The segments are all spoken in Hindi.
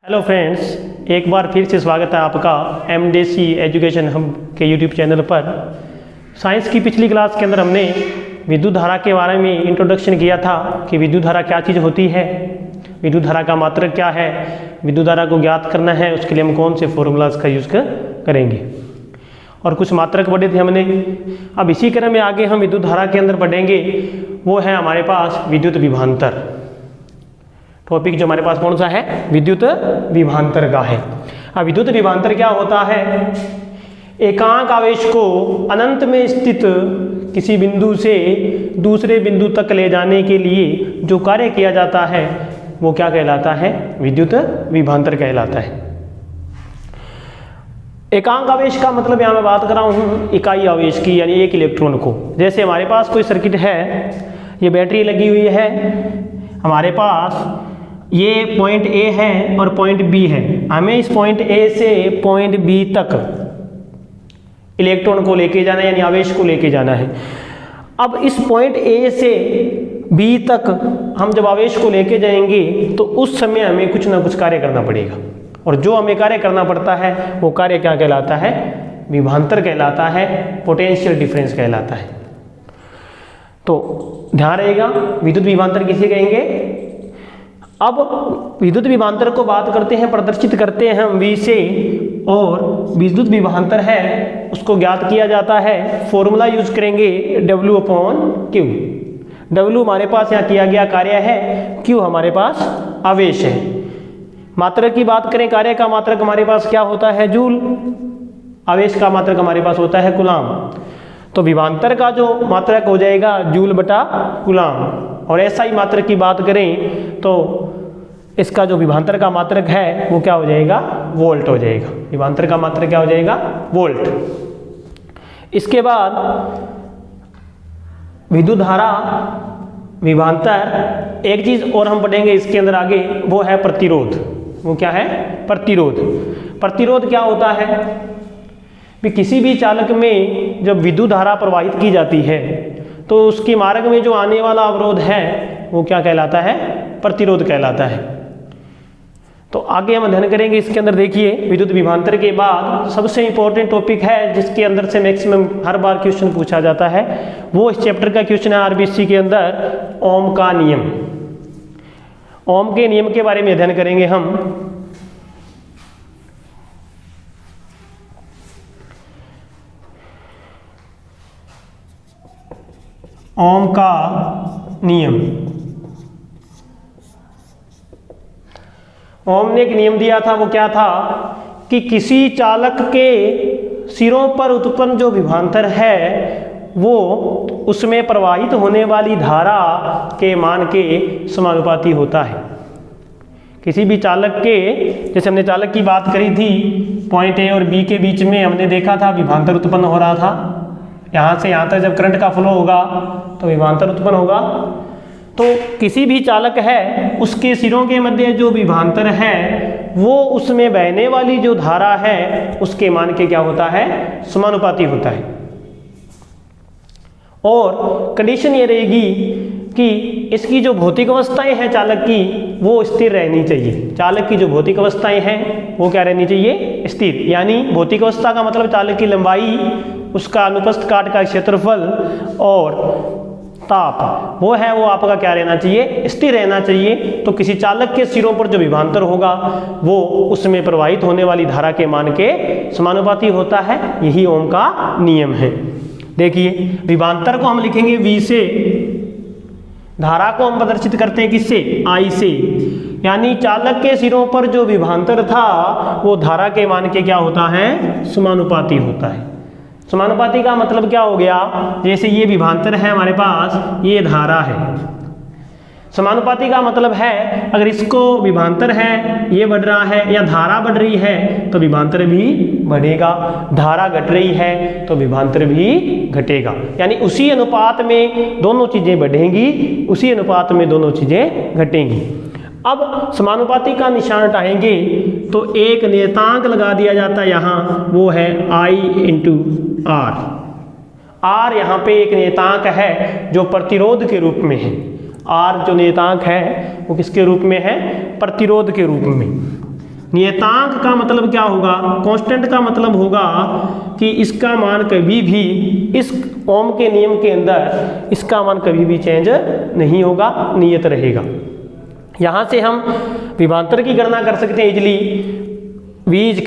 हेलो फ्रेंड्स, एक बार फिर से स्वागत है आपका एमडीसी एजुकेशन हम के यूट्यूब चैनल पर। साइंस की पिछली क्लास के अंदर हमने विद्युत धारा के बारे में इंट्रोडक्शन किया था कि विद्युत धारा क्या चीज़ होती है, विद्युत धारा का मात्रक क्या है, विद्युत धारा को ज्ञात करना है उसके लिए हम कौन से फॉर्मूलाज का यूज़ करेंगे और कुछ मात्रक पढ़े थे हमने। अब इसी क्रम में आगे हम विद्युत धारा के अंदर पढ़ेंगे, वो है हमारे पास विद्युत विभवांतर। टॉपिक जो हमारे पास कौन सा है, विद्युत विभवांतर का है। अब विद्युत विभवांतर क्या होता है, एकांक आवेश को अनंत में स्थित किसी बिंदु से दूसरे बिंदु तक ले जाने के लिए जो कार्य किया जाता है वो क्या कहलाता है, विद्युत विभवांतर कहलाता है। एकांक आवेश का मतलब यहाँ मैं बात कर रहा हूँ इकाई आवेश की, यानी एक इलेक्ट्रॉन को। जैसे हमारे पास कोई सर्किट है, ये बैटरी लगी हुई है, हमारे पास ये पॉइंट ए है और पॉइंट बी है। हमें इस पॉइंट ए से पॉइंट बी तक इलेक्ट्रॉन को लेके जाना है, यानी आवेश को लेके जाना है। अब इस पॉइंट ए से बी तक हम जब आवेश को लेके जाएंगे तो उस समय हमें कुछ ना कुछ कार्य करना पड़ेगा, और जो हमें कार्य करना पड़ता है वो कार्य क्या कहलाता है, विभवांतर कहलाता है, पोटेंशियल डिफरेंस कहलाता है। तो ध्यान रहेगा, विद्युत विभवांतर किसे कहेंगे। अब विद्युत विभवांतर को बात करते हैं, प्रदर्शित करते हैं हम V से, और विद्युत विभवांतर है उसको ज्ञात किया जाता है, फॉर्मूला यूज करेंगे W/Q। W हमारे पास यहाँ किया गया कार्य है, Q हमारे पास आवेश है। मात्रक की बात करें, कार्य का मात्रक हमारे पास क्या होता है, जूल। आवेश का मात्रक हमारे पास होता है कूलाम। तो विभवांतर का जो मात्रक हो जाएगा जूल बटा कूलाम। और ऐसा ही मात्रक की बात करें तो इसका जो विभवांतर का मात्रक है वो क्या हो जाएगा, वोल्ट हो जाएगा। विभवांतर का मात्रक क्या हो जाएगा, वोल्ट। इसके बाद विद्युत धारा विभवांतर, एक चीज और हम पढ़ेंगे इसके अंदर आगे, वो है प्रतिरोध। वो क्या है, प्रतिरोध। प्रतिरोध क्या होता है कि किसी भी चालक में जब विद्युत धारा प्रवाहित की जाती है तो उसके मार्ग में जो आने वाला अवरोध है वो क्या कहलाता है, प्रतिरोध कहलाता है। तो आगे हम अध्ययन करेंगे इसके अंदर। देखिए, विद्युत विभवांतर के बाद सबसे इंपॉर्टेंट टॉपिक है जिसके अंदर से मैक्सिमम हर बार क्वेश्चन पूछा जाता है, वो इस चैप्टर का क्वेश्चन है आरबीसी के अंदर, ओम का नियम। ओम के नियम के बारे में अध्ययन करेंगे हम। ओम का नियम। ओम ने एक नियम दिया था, वो क्या था कि किसी चालक के सिरों पर उत्पन्न जो विभवांतर है वो उसमें प्रवाहित होने वाली धारा के मान के समानुपाती होता है। किसी भी चालक के, जैसे हमने चालक की बात करी थी, पॉइंट ए और बी के बीच में हमने देखा था विभवांतर उत्पन्न हो रहा था। यहाँ से यहाँ तक जब करंट का फ्लो होगा तो विभवांतर उत्पन्न होगा। तो किसी भी चालक है उसके सिरों के मध्य जो विभवांतर है वो उसमें बहने वाली जो धारा है उसके मान के क्या होता है, समानुपाती होता है। और कंडीशन ये रहेगी कि इसकी जो भौतिक अवस्थाएं हैं चालक की वो स्थिर रहनी चाहिए। चालक की जो भौतिक अवस्थाएं हैं वो क्या रहनी चाहिए, स्थिर। यानी भौतिक अवस्था का मतलब चालक की लंबाई, उसका अनुप्रस्थ काट का क्षेत्रफल और ताप, वो है वो आपका क्या रहना चाहिए, स्थिर रहना चाहिए। तो किसी चालक के सिरों पर जो विभवांतर होगा वो उसमें प्रवाहित होने वाली धारा के मान के समानुपाती होता है। यही ओम का नियम है। देखिए, विभवांतर को हम लिखेंगे V से, धारा को हम प्रदर्शित करते हैं किससे, I से। यानी चालक के सिरों पर जो विभवांतर था वो धारा के मान के क्या होता है, समानुपाती होता है। समानुपाती का मतलब क्या हो गया, जैसे ये विभवांतर है हमारे पास, ये धारा है। समानुपाती का मतलब है अगर इसको विभवांतर है, ये बढ़ रहा है, या धारा बढ़ रही है तो विभवांतर भी बढ़ेगा, धारा घट रही है तो विभवांतर भी घटेगा। यानी उसी अनुपात में दोनों चीजें बढ़ेंगी, उसी अनुपात में दोनों चीजें घटेंगी। अब समानुपाती का निशान हटाएंगे तो एक नियतांक लगा दिया जाता है यहाँ, वो है I/R। R यहाँ पे एक नियतांक है जो प्रतिरोध के रूप में है। R जो नियतांक है वो किसके रूप में है, प्रतिरोध के रूप में। नियतांक का मतलब क्या होगा, कांस्टेंट का मतलब होगा कि इसका मान कभी भी इस ओम के नियम के अंदर इसका मान कभी भी चेंज नहीं होगा, नियत रहेगा। यहाँ से हम विभवांतर की गणना कर सकते हैं इजली, V =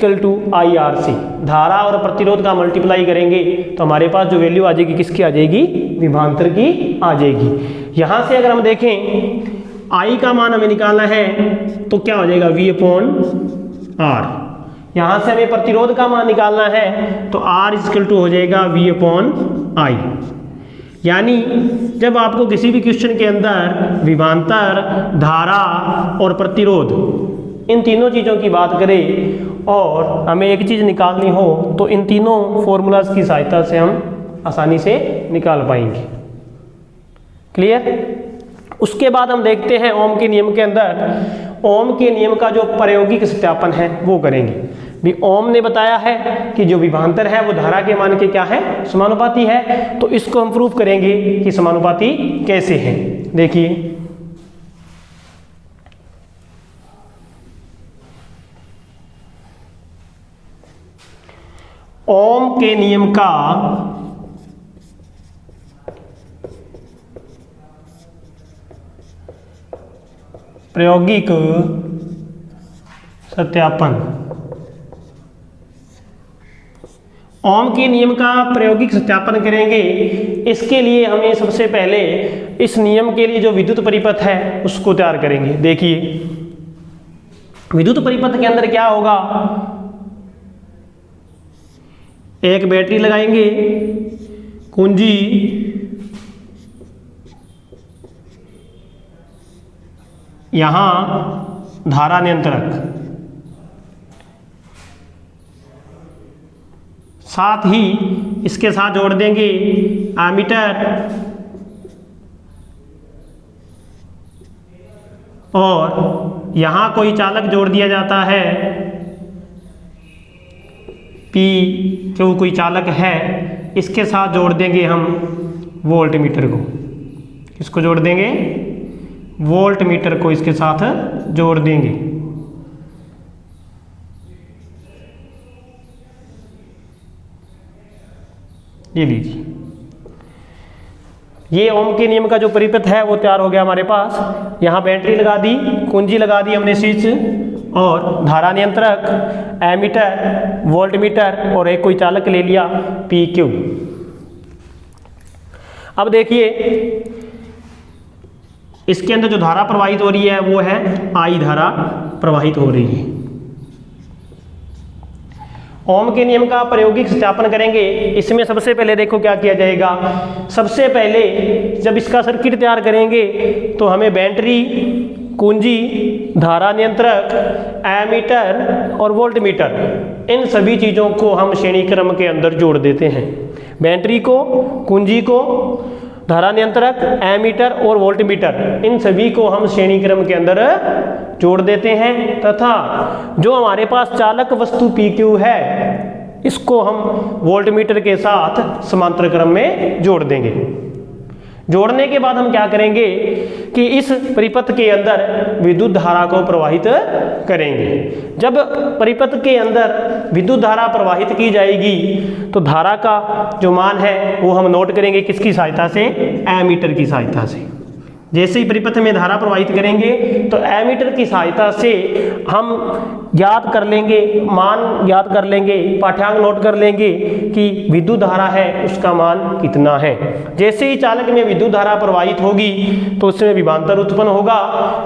IRC, धारा और प्रतिरोध का मल्टीप्लाई करेंगे तो हमारे पास जो वैल्यू आ जाएगी किसकी आ जाएगी, विभवांतर की आ जाएगी। यहाँ से अगर हम देखें I का मान हमें निकालना है तो क्या हो जाएगा, V/R। यहाँ से हमें प्रतिरोध का मान निकालना है तो R = हो जाएगा V/I। यानी जब आपको किसी भी क्वेश्चन के अंदर विभवांतर, धारा और प्रतिरोध इन तीनों चीज़ों की बात करें और हमें एक चीज़ निकालनी हो तो इन तीनों फॉर्मूलाज की सहायता से हम आसानी से निकाल पाएंगे। क्लियर। उसके बाद हम देखते हैं ओम के नियम के अंदर ओम के नियम का जो प्रायोगिक सत्यापन है वो करेंगे। भी ओम ने बताया है कि जो विभवांतर है वो धारा के मान के क्या है, समानुपाती है, तो इसको हम प्रूफ करेंगे कि समानुपाती कैसे है। देखिए ओम के नियम का प्रायोगिक सत्यापन। ओम के नियम का प्रायोगिक सत्यापन करेंगे, इसके लिए हमें सबसे पहले इस नियम के लिए जो विद्युत परिपथ है उसको तैयार करेंगे। देखिए विद्युत परिपथ के अंदर क्या होगा, एक बैटरी लगाएंगे, कुंजी, यहां धारा नियंत्रक, साथ ही इसके साथ जोड़ देंगे एमीटर और यहां कोई चालक जोड़ दिया जाता है P, जो कोई चालक है, इसके साथ जोड़ देंगे हम वोल्ट मीटर को। किसको जोड़ देंगे, वोल्ट मीटर को इसके साथ जोड़ देंगे। ये लीजिए, ये ओम के नियम का जो परिपथ है वो तैयार हो गया हमारे पास। यहाँ बैटरी लगा दी, कुंजी लगा दी हमने स्विच, और धारा नियंत्रक, एमीटर, वोल्ट मीटर और एक कोई चालक ले लिया PQ। अब देखिए इसके अंदर जो धारा प्रवाहित हो रही है वो है I धारा प्रवाहित हो रही है। ओम के नियम का प्रायोगिक सत्यापन करेंगे। इसमें सबसे पहले देखो क्या किया जाएगा, सबसे पहले जब इसका सर्किट तैयार करेंगे तो हमें बैटरी, कुंजी, धारा नियंत्रक, एमीटर और वोल्ट मीटर, इन सभी चीज़ों को हम श्रेणी क्रम के अंदर जोड़ देते हैं। बैटरी को, कुंजी को, धारा नियंत्रक, एमीटर और वोल्ट मीटर, इन सभी को हम श्रेणी क्रम के अंदर जोड़ देते हैं तथा जो हमारे पास चालक वस्तु PQ है इसको हम वोल्ट मीटर के साथ समांतर क्रम में जोड़ देंगे। जोड़ने के बाद हम क्या करेंगे कि इस परिपथ के अंदर विद्युत धारा को प्रवाहित करेंगे। जब परिपथ के अंदर विद्युत धारा प्रवाहित की जाएगी तो धारा का जो मान है वो हम नोट करेंगे किसकी सहायता से, एमीटर की सहायता से। जैसे ही परिपथ में धारा प्रवाहित करेंगे तो एमीटर की सहायता से हम ज्ञात कर लेंगे, मान ज्ञात कर लेंगे, पाठ्यांक नोट कर लेंगे कि विद्युत धारा है उसका मान कितना है। जैसे ही चालक में विद्युत धारा प्रवाहित होगी तो उसमें विभवांतर उत्पन्न होगा।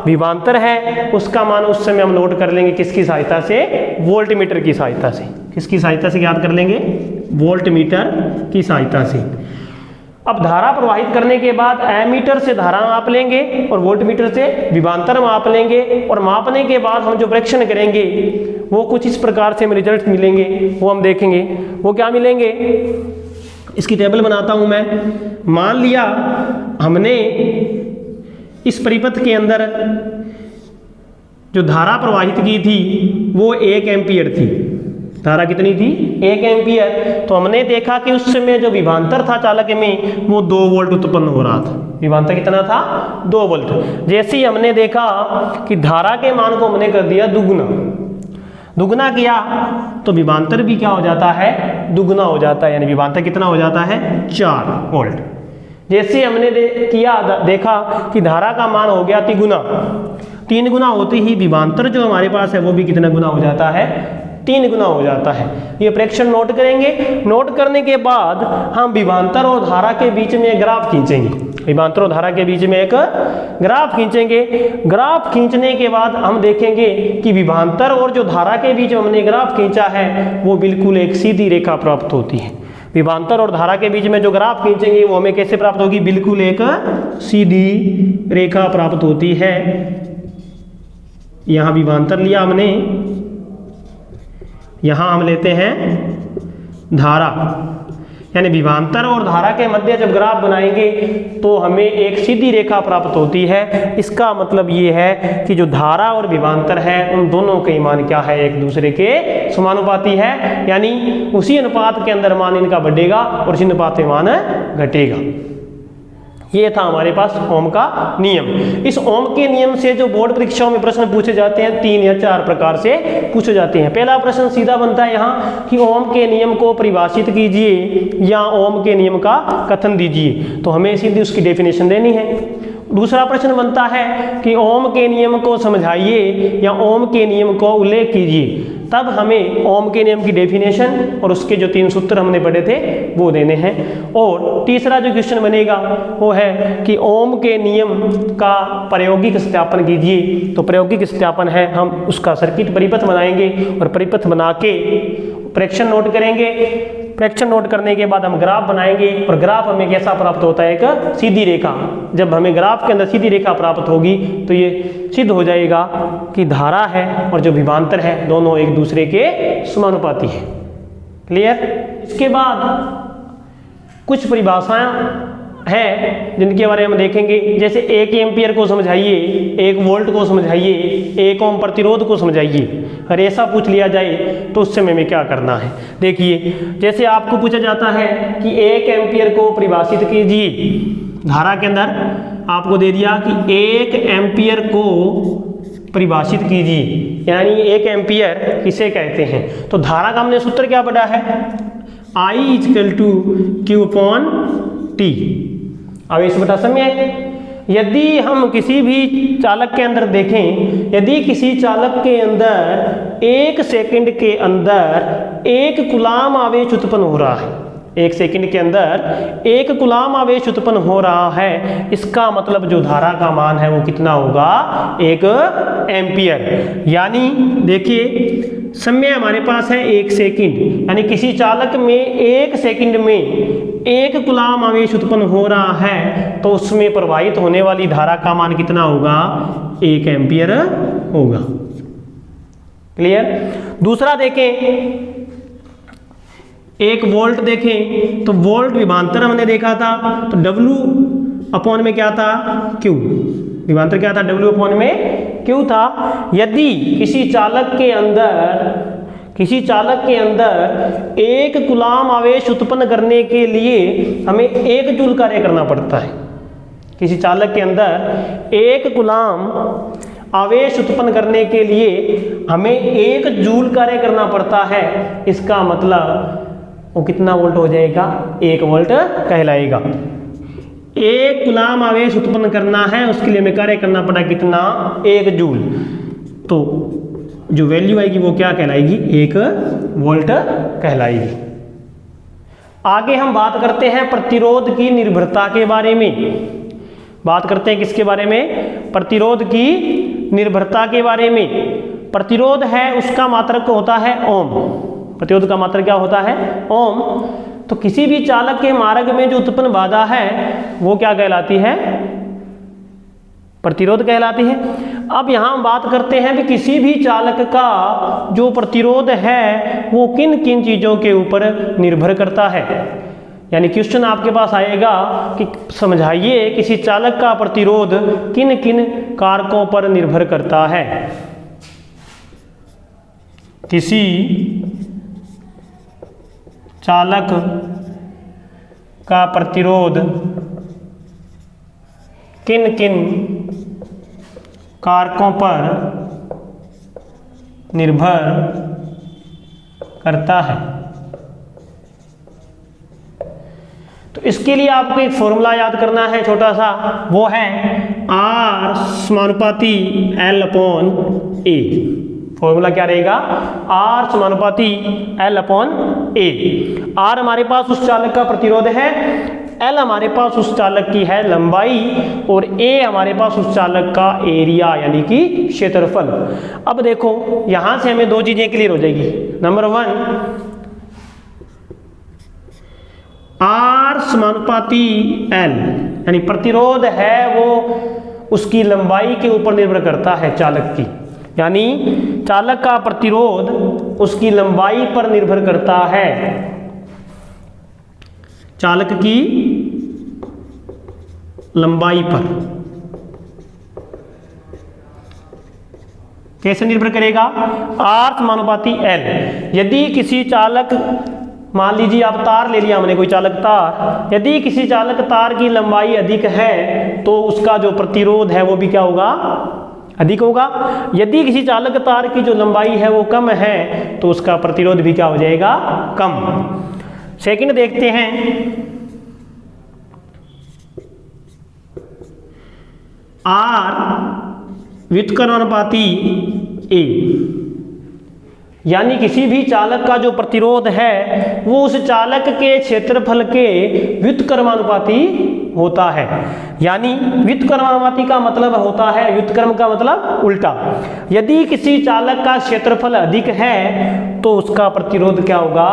विभवांतर है उसका मान उस समय हम नोट कर लेंगे किसकी सहायता से, वोल्ट मीटर की सहायता से। किसकी सहायता से ज्ञात कर लेंगे, वोल्ट मीटर की सहायता से। अब धारा प्रवाहित करने के बाद एमीटर से धारा माप लेंगे और वोल्ट मीटर से विभवांतर माप लेंगे, और मापने के बाद हम जो परीक्षण करेंगे वो कुछ इस प्रकार से हमें रिजल्ट मिलेंगे, वो हम देखेंगे। वो क्या मिलेंगे, इसकी टेबल बनाता हूं मैं। मान लिया हमने इस परिपथ के अंदर जो धारा प्रवाहित की थी वो 1 एम्पियर थी। धारा कितनी थी, 1 एम्पियर। तो हमने देखा कि उस समय जो विभवांतर था चालक में वो 2 वोल्ट उत्पन्न हो रहा था। विभवांतर कितना था, 2 वोल्ट। जैसे ही हमने देखा कि धारा के मान को हमने कर दिया दुगुना, दुगना किया तो विभवांतर भी क्या हो जाता है, दुगना हो जाता है, यानी विभवांतर कितना हो जाता है, 4 वोल्ट। जैसे हमने देखा कि धारा का मान हो गया 3 गुना, 3 गुना होते ही विभवांतर जो हमारे पास है वो भी कितना गुना हो जाता है, 3 गुना हो जाता है। ये प्रेक्षण नोट करेंगे। नोट करने के बाद हम विभवांतर और धारा के बीच में एक ग्राफ खींचेंगे, विभवांतर और धारा के बीच में एक ग्राफ खींचेंगे। ग्राफ खींचने के बाद हम देखेंगे कि विभवांतर और जो धारा के बीच में हमने ग्राफ खींचा है वो बिल्कुल एक सीधी रेखा प्राप्त होती है। विभवांतर और धारा के बीच में जो ग्राफ खींचेंगे वो हमें कैसे प्राप्त होगी, बिल्कुल एक सीधी रेखा प्राप्त होती है। यहाँ विभवांतर लिया हमने, यहाँ हम लेते हैं धारा, यानी विभवांतर और धारा के मध्य जब ग्राफ बनाएंगे तो हमें एक सीधी रेखा प्राप्त होती है। इसका मतलब ये है कि जो धारा और विभवांतर है उन दोनों के मान क्या है, एक दूसरे के समानुपाती है, यानी उसी अनुपात के अंदर मान इनका बढ़ेगा और उसी अनुपात में मान घटेगा। ये था हमारे पास ओम का नियम। इस ओम के नियम से जो बोर्ड परीक्षाओं में प्रश्न पूछे जाते हैं 3 या 4 प्रकार से पूछे जाते हैं। पहला प्रश्न सीधा बनता है यहाँ कि ओम के नियम को परिभाषित कीजिए या ओम के नियम का कथन दीजिए, तो हमें सीधी उसकी डेफिनेशन देनी है। दूसरा प्रश्न बनता है कि ओम के नियम को समझाइए या ओम के नियम को उल्लेख कीजिए, तब हमें ओम के नियम की डेफिनेशन और उसके जो 3 सूत्र हमने पढ़े थे वो देने हैं। और तीसरा जो क्वेश्चन बनेगा वो है कि ओम के नियम का प्रायोगिक सत्यापन कीजिए। तो प्रायोगिक सत्यापन है, हम उसका सर्किट परिपथ बनाएंगे और परिपथ बना के प्रेक्षण नोट करेंगे। प्रेक्षण नोट करने के बाद हम ग्राफ बनाएंगे और ग्राफ हमें कैसा प्राप्त होता है, एक सीधी रेखा। जब हमें ग्राफ के अंदर सीधी रेखा प्राप्त होगी तो ये सिद्ध हो जाएगा कि धारा है और जो विभवांतर है दोनों एक दूसरे के समानुपाती है। क्लियर। इसके बाद कुछ परिभाषाएं हैं जिनके बारे में हम देखेंगे, जैसे 1 एम्पियर को समझाइए, 1 वोल्ट को समझाइए, 1 ओम प्रतिरोध को समझाइए। अगर ऐसा पूछ लिया जाए तो उस समय में क्या करना है। देखिए, जैसे आपको पूछा जाता है कि 1 एम्पियर को परिभाषित कीजिए, धारा के अंदर आपको दे दिया कि 1 एम्पियर को परिभाषित कीजिए, यानी 1 एम्पियर किसे कहते हैं। तो धारा का हमने सूत्र क्या पढ़ा है, I = Q/T, आवेश बटा समय। यदि हम किसी भी चालक के अंदर देखें, यदि किसी चालक के अंदर 1 सेकंड के अंदर 1 कूलाम आवेश उत्पन्न हो रहा है, 1 सेकंड के अंदर 1 कूलाम आवेश उत्पन्न हो रहा है, इसका मतलब जो धारा का मान है वो कितना होगा, 1 एम्पियर। यानी देखिए समय हमारे पास है 1 सेकंड, यानी किसी चालक में 1 सेकंड में 1 कूलाम आवेश उत्पन्न हो रहा है तो उसमें प्रवाहित होने वाली धारा का मान कितना होगा, 1 एम्पियर होगा। क्लियर। दूसरा देखें, 1 वोल्ट देखें तो वोल्ट विभवांतर हमने देखा था, तो W में क्या था, Q। विभवांतर क्या था, W में Q था। यदि किसी चालक के अंदर 1 कूलाम आवेश उत्पन्न करने के लिए हमें 1 जूल कार्य करना पड़ता है, किसी चालक के अंदर 1 कूलाम आवेश उत्पन्न करने के लिए हमें 1 जूल कार्य करना पड़ता है, इसका मतलब वो कितना वोल्ट हो जाएगा, 1 वोल्ट कहलाएगा। 1 कूलाम आवेश उत्पन्न करना है, उसके लिए हमें कार्य करना पड़ा कितना, 1 जूल। तो जो वैल्यू आएगी वो क्या कहलाएगी, 1 वोल्ट कहलाएगी। आगे हम बात करते हैं प्रतिरोध की निर्भरता के बारे में। बात करते हैं किसके बारे में, प्रतिरोध की निर्भरता के बारे में। प्रतिरोध है उसका मात्रक होता है ओम, प्रतिरोध का मात्रक क्या होता है, ओम। तो किसी भी चालक के मार्ग में जो उत्पन्न बाधा है वो क्या कहलाती है, प्रतिरोध कहलाती है। अब यहाँ हम बात करते हैं कि किसी भी चालक का जो प्रतिरोध है वो किन किन चीज़ों के ऊपर निर्भर करता है। यानी क्वेश्चन आपके पास आएगा कि समझाइए किसी चालक का प्रतिरोध किन किन कारकों पर निर्भर करता है। किसी चालक का प्रतिरोध किन किन कारकों पर निर्भर करता है। तो इसके लिए आपको एक फॉर्मूला याद करना है छोटा सा, वो है R समानुपाती L अपॉन A। फॉर्मूला क्या रहेगा? R समानुपाती L अपॉन A। R हमारे पास उस चालक का प्रतिरोध है, L हमारे पास उस चालक की है लंबाई और A हमारे पास उस चालक का एरिया यानी कि क्षेत्रफल। अब देखो यहां से हमें दो चीजें क्लियर हो जाएगी। नंबर 1, R समानुपाती L यानी प्रतिरोध है वो उसकी लंबाई के ऊपर निर्भर करता है चालक की, यानी चालक का प्रतिरोध उसकी लंबाई पर निर्भर करता है। चालक की लंबाई पर कैसे निर्भर करेगा? R समानुपाती L। यदि किसी चालक, मान लीजिए आप तार ले लिया हमने, कोई चालक तार, यदि किसी चालक तार की लंबाई अधिक है तो उसका जो प्रतिरोध है वो भी क्या होगा? अधिक होगा। यदि किसी चालक तार की जो लंबाई है वो कम है तो उसका प्रतिरोध भी क्या हो जाएगा? कम। सेकंड देखते हैं, R व्युत्क्रमानुपाती A, यानी किसी भी चालक का जो प्रतिरोध है वो उस चालक के क्षेत्रफल के व्युत्क्रमानुपाती होता है। यानी व्युत्क्रमानुपाती का मतलब होता है, व्युत्क्रम का मतलब उल्टा। यदि किसी चालक का क्षेत्रफल अधिक है तो उसका प्रतिरोध क्या होगा?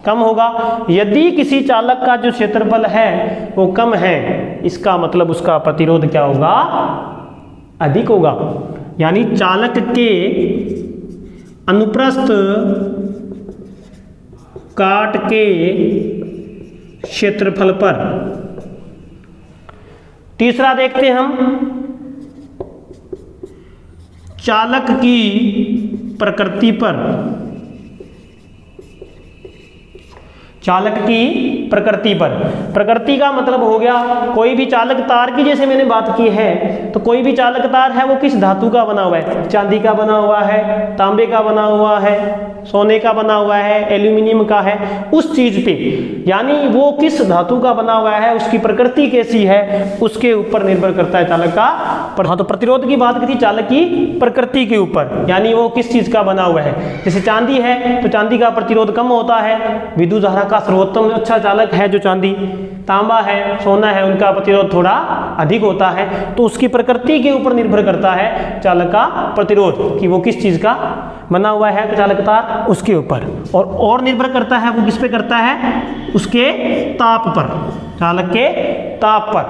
कम होगा। यदि किसी चालक का जो क्षेत्रफल है वो कम है, इसका मतलब उसका प्रतिरोध क्या होगा? अधिक होगा। यानी चालक के अनुप्रस्थ काट के क्षेत्रफल पर। तीसरा देखते हैं हम, चालक की प्रकृति पर। चालक की प्रकृति पर, प्रकृति का मतलब हो गया कोई भी चालक तार की, जैसे मैंने बात की है, तो कोई भी चालक तार है वो किस धातु का बना हुआ है? चांदी का बना हुआ है, तांबे का बना हुआ है, सोने का बना हुआ है, एल्यूमिनियम का है, उस चीज पे, यानी वो किस धातु का बना हुआ है, उसकी प्रकृति कैसी है, उसके ऊपर निर्भर करता है चालक का। हाँ, तो प्रतिरोध की बात की चालक की प्रकृति के ऊपर, यानी वो किस चीज का बना हुआ है। जैसे चांदी है तो चांदी का प्रतिरोध कम होता है, विद्युत धारा का सर्वोत्तम अच्छा चालक है जो चांदी। तांबा है, सोना है, उनका प्रतिरोध थोड़ा अधिक होता है। तो उसकी प्रकृति के ऊपर निर्भर करता है चालक का प्रतिरोध कि वो किस चीज का बना हुआ है चालक तार, उसके ऊपर। और निर्भर करता है वो किस पे करता है? उसके ताप पर, चालक के ताप पर।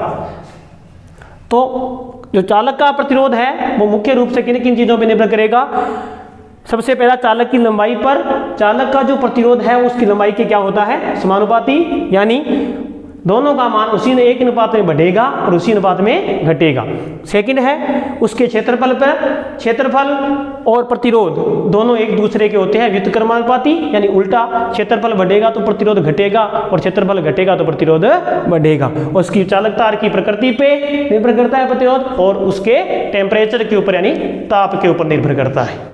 तो जो चालक का प्रतिरोध है वो मुख्य रूप से किन किन चीजों पर निर्भर करेगा? सबसे पहला चालक की लंबाई पर। चालक का जो प्रतिरोध है उसकी लंबाई के क्या होता है? समानुपाती, यानी दोनों का मान उसी एक अनुपात में बढ़ेगा और उसी अनुपात में घटेगा। सेकंड है उसके क्षेत्रफल पर। क्षेत्रफल और प्रतिरोध दोनों एक दूसरे के होते हैं व्युत्क्रमानुपाती, यानी उल्टा। क्षेत्रफल बढ़ेगा तो प्रतिरोध घटेगा और क्षेत्रफल घटेगा तो प्रतिरोध बढ़ेगा। उसकी चालक तार की प्रकृति पे निर्भर करता है प्रतिरोध और उसके टेम्परेचर के ऊपर यानी ताप के ऊपर निर्भर करता है।